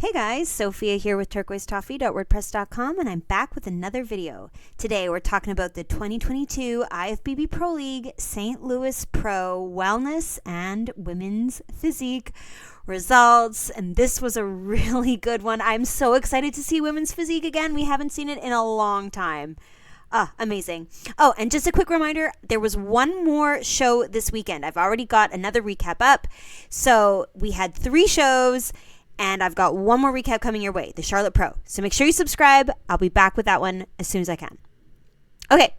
Hey guys, Sophia here with turquoisetoffee.wordpress.com, and I'm back with another video. Today we're talking about the 2022 IFBB Pro League St. Louis Pro Wellness and Women's Physique results, and this was a really good one. I'm so excited to see women's physique again. We haven't seen it in a long time. Amazing. Oh, and just a quick reminder, there was one more show this weekend. I've already got another recap up. So we had 3 shows, and I've got one more recap coming your way, the Charlotte Pro. So make sure you subscribe. I'll be back with that one as soon as I can. Okay,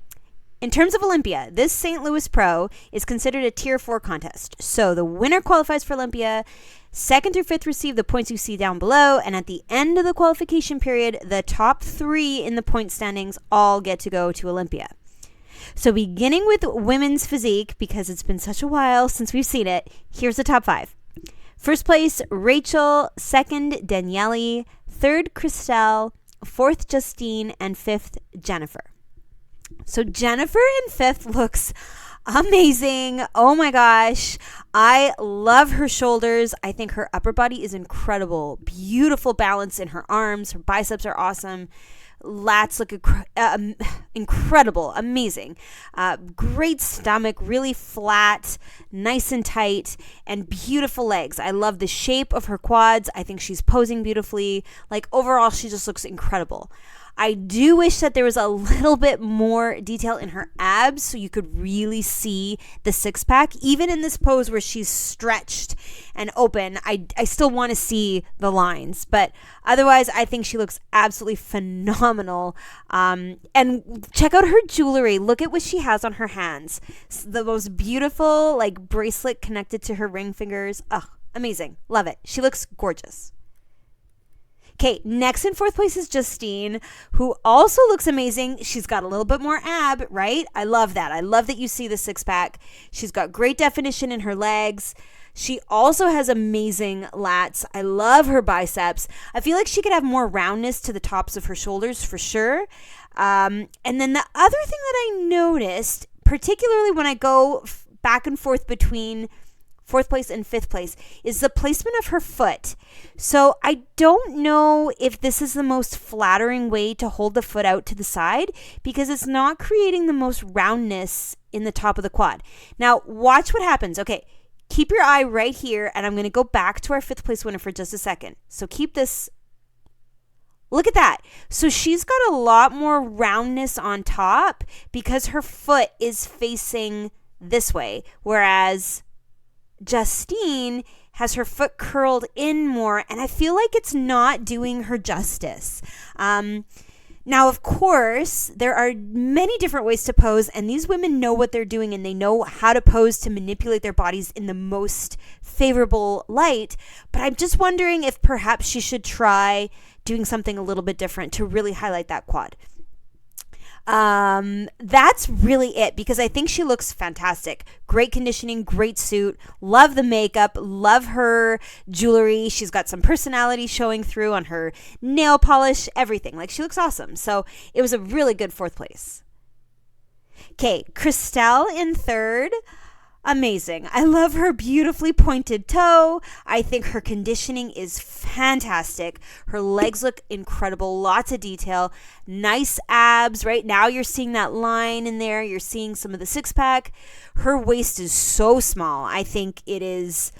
in terms of Olympia, this St. Louis Pro is considered a Tier 4 contest. So the winner qualifies for Olympia. 2nd through 5th receive the points you see down below. And at the end of the qualification period, the top 3 in the point standings all get to go to Olympia. So beginning with women's physique, because it's been such a while since we've seen it, here's the top 5. First place, Rachel. 2nd, Daniele. 3rd, Christelle. 4th, Justine. And 5th, Jennifer. So Jennifer in 5th looks amazing. Oh my gosh. I love her shoulders. I think her upper body is incredible. Beautiful balance in her arms. Her biceps are awesome. Lats look incredible, amazing. Great stomach, really flat, nice and tight, and beautiful legs. I love the shape of her quads. I think she's posing beautifully. Like overall, she just looks incredible. I do wish that there was a little bit more detail in her abs so you could really see the 6-pack. Even in this pose where she's stretched and open, I still want to see the lines. But otherwise, I think she looks absolutely phenomenal. And check out her jewelry. Look at what she has on her hands. The most beautiful like bracelet connected to her ring fingers. Oh, amazing. Love it. She looks gorgeous. Okay, next in 4th place is Justine, who also looks amazing. She's got a little bit more ab, right? I love that. I love that you see the 6-pack. She's got great definition in her legs. She also has amazing lats. I love her biceps. I feel like she could have more roundness to the tops of her shoulders for sure. And then the other thing that I noticed, particularly when I go back and forth between 4th place and 5th place, is the placement of her foot. So I don't know if this is the most flattering way to hold the foot out to the side because it's not creating the most roundness in the top of the quad. Now watch what happens. Okay, keep your eye right here, and I'm going to go back to our 5th place winner for just a second. So keep this. Look at that. So she's got a lot more roundness on top because her foot is facing this way, whereas Justine has her foot curled in more, and I feel like it's not doing her justice. Now, of course, there are many different ways to pose, and these women know what they're doing, and they know how to pose to manipulate their bodies in the most favorable light. But I'm just wondering if perhaps she should try doing something a little bit different to really highlight that quad. That's really it, because I think she looks fantastic. Great conditioning, great suit. Love the makeup, love her jewelry. She's got some personality showing through on her nail polish, everything. Like, she looks awesome. So it was a really good 4th place. Okay, Christelle in 3rd. Amazing. I love her beautifully pointed toe. I think her conditioning is fantastic. Her legs look incredible. Lots of detail. Nice abs. Right now you're seeing that line in there. You're seeing some of the 6-pack. Her waist is so small. I think it is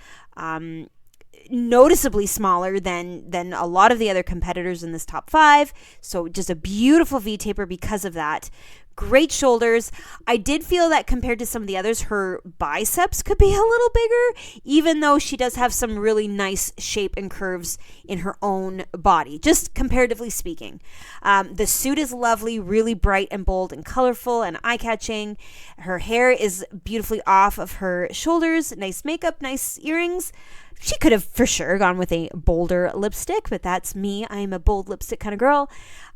noticeably smaller than a lot of the other competitors in this top 5. So just a beautiful V-taper because of that. Great shoulders. I did feel that compared to some of the others, her biceps could be a little bigger, even though she does have some really nice shape and curves in her own body, just comparatively speaking. The suit is lovely, really bright and bold and colorful and eye-catching. Her hair is beautifully off of her shoulders. Nice makeup, nice earrings. She could have for sure gone with a bolder lipstick, but that's me. I'm a bold lipstick kind of girl.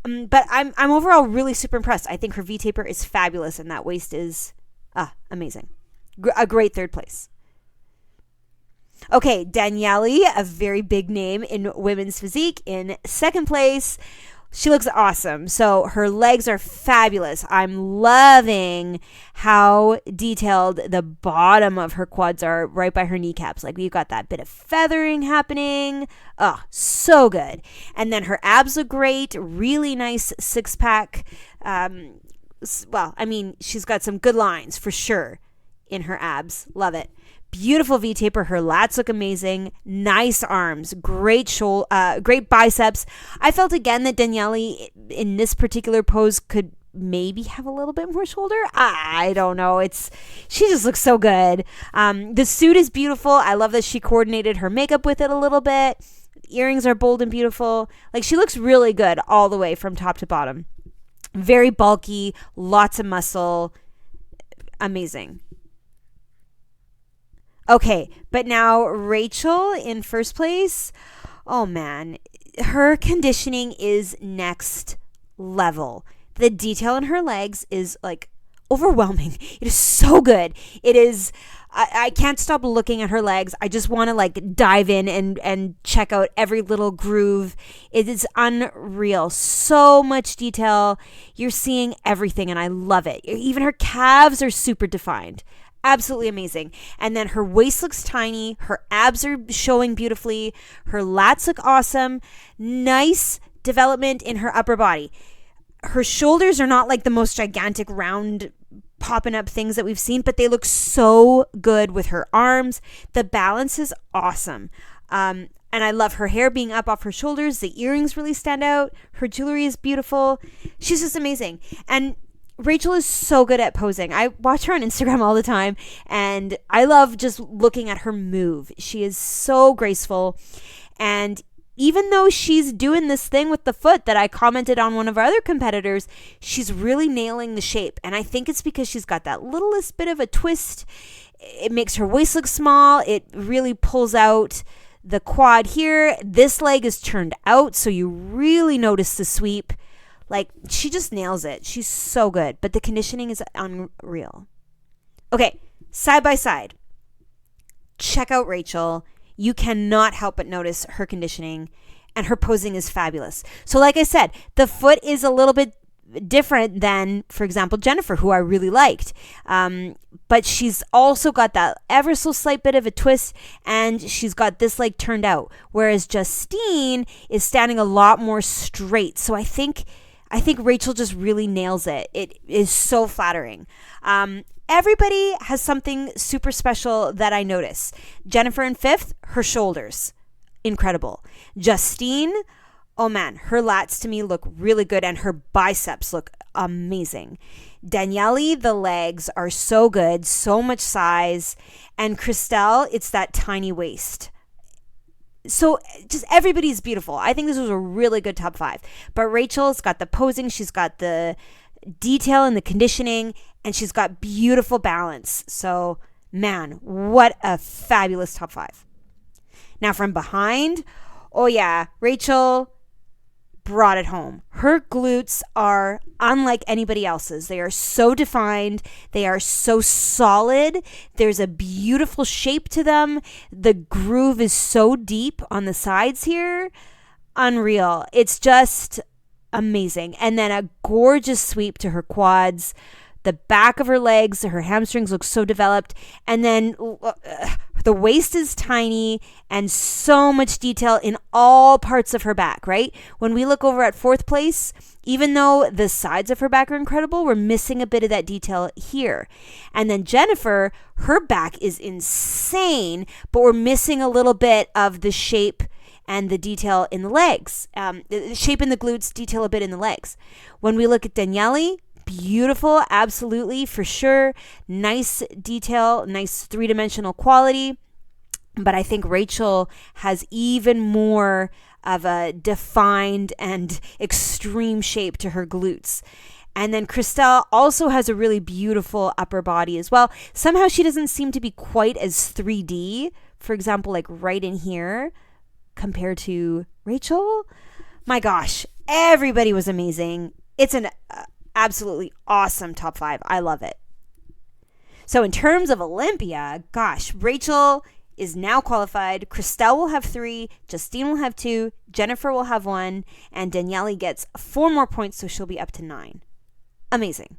But I'm overall really super impressed. I think her V-taper is fabulous, and that waist is amazing. A great 3rd place. Okay, Daniele, a very big name in women's physique, in 2nd place. She looks awesome. So her legs are fabulous. I'm loving how detailed the bottom of her quads are right by her kneecaps. Like we've got that bit of feathering happening. Oh, so good. And then her abs look great. Really nice six pack. Well, I mean, she's got some good lines for sure in her abs. Love it. Beautiful V-taper. Her lats look amazing. Nice arms. Great great biceps. I felt again that Daniele in this particular pose could maybe have a little bit more shoulder. I don't know. She just looks so good. The suit is beautiful. I love that she coordinated her makeup with it a little bit. The earrings are bold and beautiful. Like she looks really good all the way from top to bottom. Very bulky, lots of muscle. Amazing. Okay, but now Rachel in first place. Oh man, her conditioning is next level. The detail in her legs is like overwhelming. It is so good. It is, I can't stop looking at her legs. I just want to like dive in and check out every little groove. It is unreal. So much detail. You're seeing everything and I love it. Even her calves are super defined. Absolutely amazing. And then her waist looks tiny. Her abs are showing beautifully. Her lats look awesome. Nice development in her upper body. Her shoulders are not like the most gigantic round popping up things that we've seen, but they look so good with her arms. The balance is awesome. And I love her hair being up off her shoulders. The earrings really stand out. Her jewelry is beautiful. She's just amazing. And Rachel is so good at posing. I watch her on Instagram all the time, and I love just looking at her move. She is so graceful. And even though she's doing this thing with the foot that I commented on one of our other competitors, she's really nailing the shape. And I think it's because she's got that littlest bit of a twist. It makes her waist look small. It really pulls out the quad here. This leg is turned out, so you really notice the sweep. Like, she just nails it. She's so good. But the conditioning is unreal. Okay, side by side. Check out Rachel. You cannot help but notice her conditioning, and her posing is fabulous. So like I said, the foot is a little bit different than, for example, Jennifer, who I really liked. But she's also got that ever so slight bit of a twist, and she's got this leg turned out. Whereas Justine is standing a lot more straight. So I think Rachel just really nails it. It is so flattering. Everybody has something super special that I notice. Jennifer in fifth, her shoulders, incredible. Justine, oh man, her lats to me look really good, and her biceps look amazing. Daniele, the legs are so good, so much size. And Christelle, it's that tiny waist. So just everybody's beautiful. I think this was a really good top 5. But Rachel's got the posing, she's got the detail and the conditioning, and she's got beautiful balance. So man, what a fabulous top 5. Now from behind, oh yeah, Rachel brought it home. Her glutes are unlike anybody else's. They are so defined. They are so solid. There's a beautiful shape to them. The groove is so deep on the sides here. Unreal. It's just amazing. And then a gorgeous sweep to her quads. The back of her legs, her hamstrings look so developed. And then the waist is tiny and so much detail in all parts of her back, right? When we look over at 4th place, even though the sides of her back are incredible, we're missing a bit of that detail here. And then Jennifer, her back is insane, but we're missing a little bit of the shape and the detail in the legs. The shape in the glutes, detail a bit in the legs. When we look at Daniele, beautiful, absolutely, for sure. Nice detail, nice 3-dimensional quality. But I think Rachel has even more of a defined and extreme shape to her glutes. And then Christelle also has a really beautiful upper body as well. Somehow she doesn't seem to be quite as 3D, for example, like right in here, compared to Rachel. My gosh, everybody was amazing. It's an absolutely awesome top 5. I love it. So in terms of Olympia, gosh, Rachel is now qualified. Christelle will have 3, Justine will have 2, Jennifer will have 1, and Daniele gets 4 more points, so she'll be up to 9. Amazing.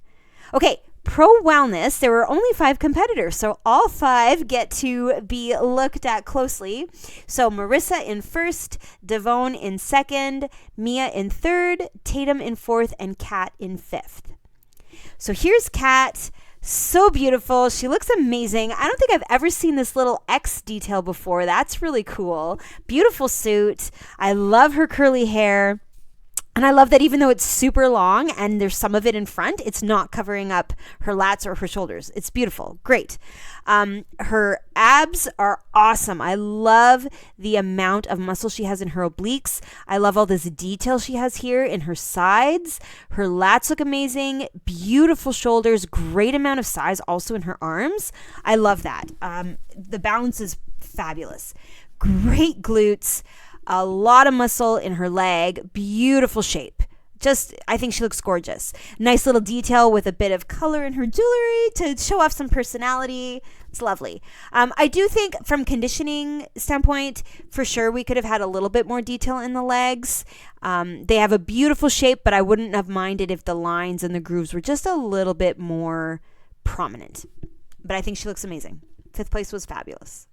Okay, Pro Wellness, there were only 5 competitors, so all 5 get to be looked at closely. So Marissa in first, Devone in second, Mia in third, Tatum in fourth, and Kat in fifth. So here's Kat. So beautiful. She looks amazing. I don't think I've ever seen this little X detail before. That's really cool. Beautiful suit. I love her curly hair. And I love that even though it's super long and there's some of it in front, it's not covering up her lats or her shoulders. It's beautiful. Great. Her abs are awesome. I love the amount of muscle she has in her obliques. I love all this detail she has here in her sides. Her lats look amazing. Beautiful shoulders. Great amount of size also in her arms. I love that. The balance is fabulous. Great glutes. A lot of muscle in her leg. Beautiful shape. I think she looks gorgeous. Nice little detail with a bit of color in her jewelry to show off some personality. It's lovely. I do think from conditioning standpoint, for sure, we could have had a little bit more detail in the legs. They have a beautiful shape, but I wouldn't have minded if the lines and the grooves were just a little bit more prominent. But I think she looks amazing. 5th place was fabulous.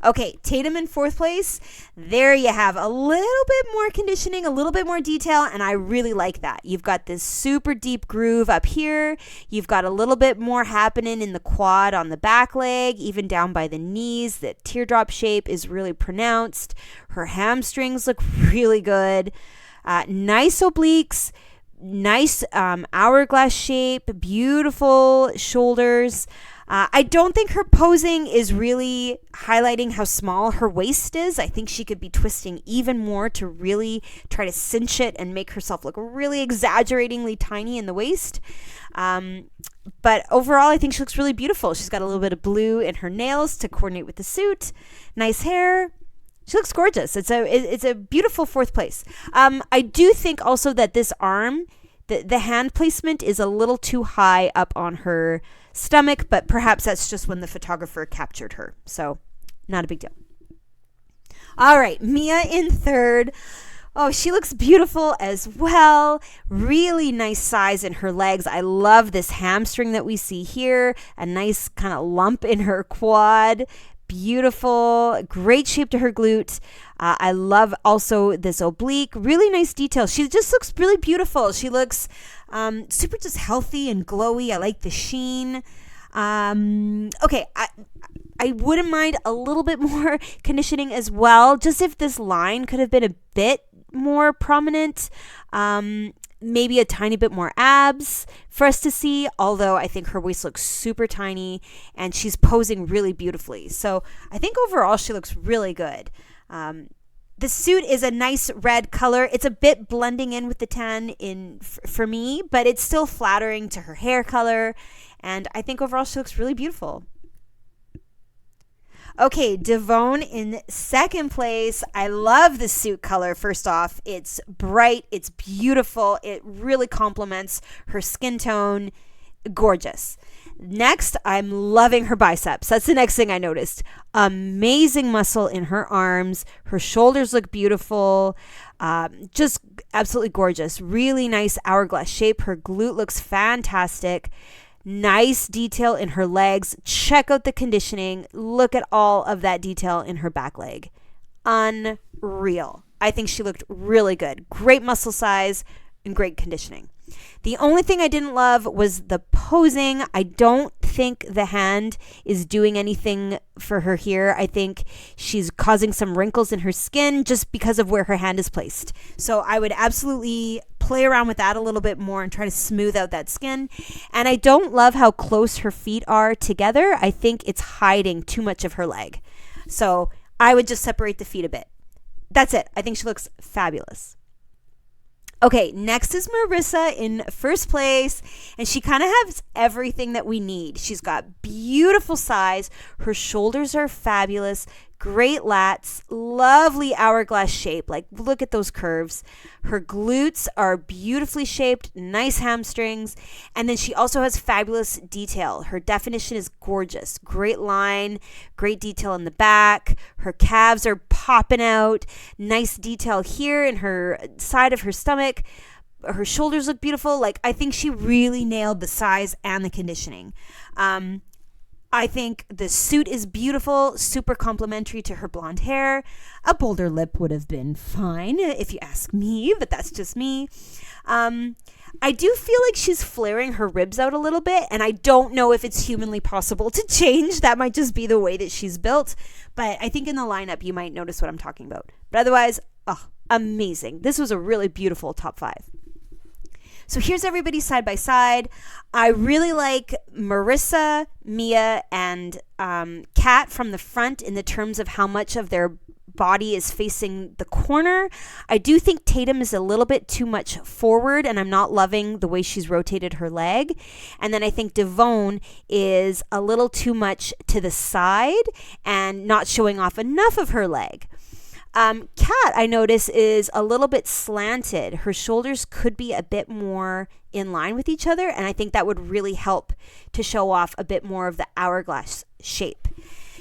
Okay, Tatum in 4th place. There you have a little bit more conditioning, a little bit more detail, and I really like that. You've got this super deep groove up here. You've got a little bit more happening in the quad on the back leg, even down by the knees. The teardrop shape is really pronounced. Her hamstrings look really good. Nice obliques, nice hourglass shape, beautiful shoulders. I don't think her posing is really highlighting how small her waist is. I think she could be twisting even more to really try to cinch it and make herself look really exaggeratingly tiny in the waist. But overall, I think she looks really beautiful. She's got a little bit of blue in her nails to coordinate with the suit. Nice hair. She looks gorgeous. It's a beautiful 4th place. I do think also that this arm, the hand placement is a little too high up on her stomach, but perhaps that's just when the photographer captured her. So not a big deal. All right, Mia in 3rd. Oh, she looks beautiful as well. Really nice size in her legs. I love this hamstring that we see here. A nice kind of lump in her quad. Beautiful. Great shape to her glute. I love also this oblique. Really nice detail. She just looks really beautiful. She looks super just healthy and glowy. I like the sheen. Okay, I wouldn't mind a little bit more conditioning as well. Just if this line could have been a bit more prominent. Maybe a tiny bit more abs for us to see, although I think her waist looks super tiny and she's posing really beautifully. So I think overall she looks really good. The suit is a nice red color. It's a bit blending in with the tan for me, but it's still flattering to her hair color. And I think overall she looks really beautiful. Okay, Devone in 2nd place. I love the suit color. First off, it's bright, it's beautiful. It really complements her skin tone. Gorgeous. Next, I'm loving her biceps. That's the next thing I noticed. Amazing muscle in her arms. Her shoulders look beautiful. Just absolutely gorgeous. Really nice hourglass shape. Her glute looks fantastic. Nice detail in her legs. Check out the conditioning. Look at all of that detail in her back leg. Unreal. I think she looked really good. Great muscle size and great conditioning. The only thing I didn't love was the posing. I don't think the hand is doing anything for her here. I think she's causing some wrinkles in her skin just because of where her hand is placed. So I would absolutely play around with that a little bit more and try to smooth out that skin. And I don't love how close her feet are together. I think it's hiding too much of her leg. So I would just separate the feet a bit. That's it. I think she looks fabulous. Okay, next is Marissa in 1st place, and she kind of has everything that we need. She's got beautiful size. Her shoulders are fabulous. great lats, lovely hourglass shape. Like, look at those curves. Her glutes are beautifully shaped, nice hamstrings. And then she also has fabulous detail. Her definition is gorgeous. Great line, great detail in the back. Her calves are popping out. Nice detail here in her side of her stomach. Her shoulders look beautiful. Like, I think she really nailed the size and the conditioning. I think the suit is beautiful, super complimentary to her blonde hair. A bolder lip would have been fine, if you ask me, but that's just me. I do feel like she's flaring her ribs out a little bit, and I don't know if it's humanly possible to change. That might just be the way that she's built, but I think in the lineup you might notice what I'm talking about. But otherwise, amazing. This was a really beautiful top 5. So here's everybody side by side. I really like Marissa, Mia, and Kat from the front in the terms of how much of their body is facing the corner. I do think Tatum is a little bit too much forward, and I'm not loving the way she's rotated her leg. And then I think Devone is a little too much to the side and not showing off enough of her leg. Kat, I notice, is a little bit slanted. Her shoulders could be a bit more in line with each other, and I think that would really help to show off a bit more of the hourglass shape.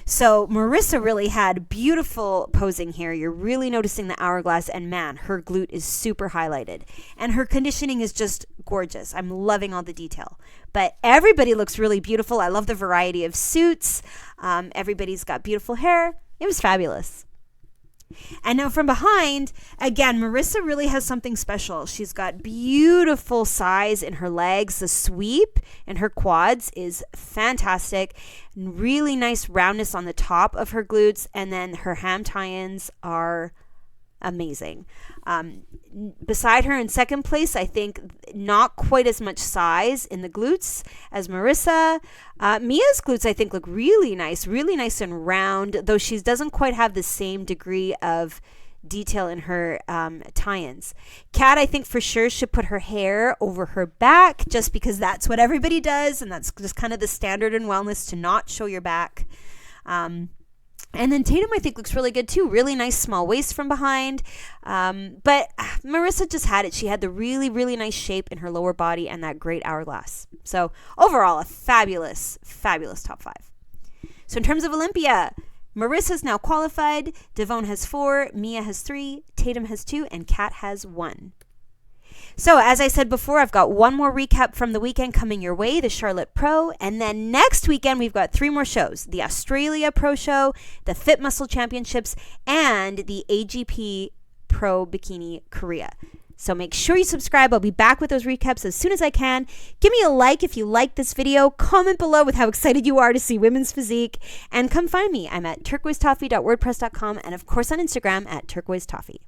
So Marissa really had beautiful posing here. You're really noticing the hourglass, and man, her glute is super highlighted. And her conditioning is just gorgeous. I'm loving all the detail. But everybody looks really beautiful. I love the variety of suits. Everybody's got beautiful hair. It was fabulous. And now from behind, again, Marissa really has something special. She's got beautiful size in her legs. The sweep in her quads is fantastic. Really nice roundness on the top of her glutes. And then her ham tie-ins are amazing. Beside her in second place, I think not quite as much size in the glutes as Marissa. Mia's glutes, I think, look really nice and round, though she doesn't quite have the same degree of detail in her tie-ins. Kat, I think for sure should put her hair over her back, just because that's what everybody does, and that's just kind of the standard in wellness, to not show your back. And then Tatum, I think, looks really good too. Really nice small waist from behind. But Marissa just had it. She had the really, really nice shape in her lower body and that great hourglass. So overall, a fabulous, fabulous top 5. So in terms of Olympia, Marissa's now qualified. Devone has 4, Mia has 3, Tatum has 2, and Kat has 1. So as I said before, I've got one more recap from the weekend coming your way, the Charlotte Pro. And then next weekend, we've got 3 more shows: the Australia Pro Show, the Fit Muscle Championships, and the AGP Pro Bikini Korea. So make sure you subscribe. I'll be back with those recaps as soon as I can. Give me a like if you like this video. Comment below with how excited you are to see women's physique. And come find me. I'm at turquoisetoffee.wordpress.com, and of course on Instagram at turquoisetoffee.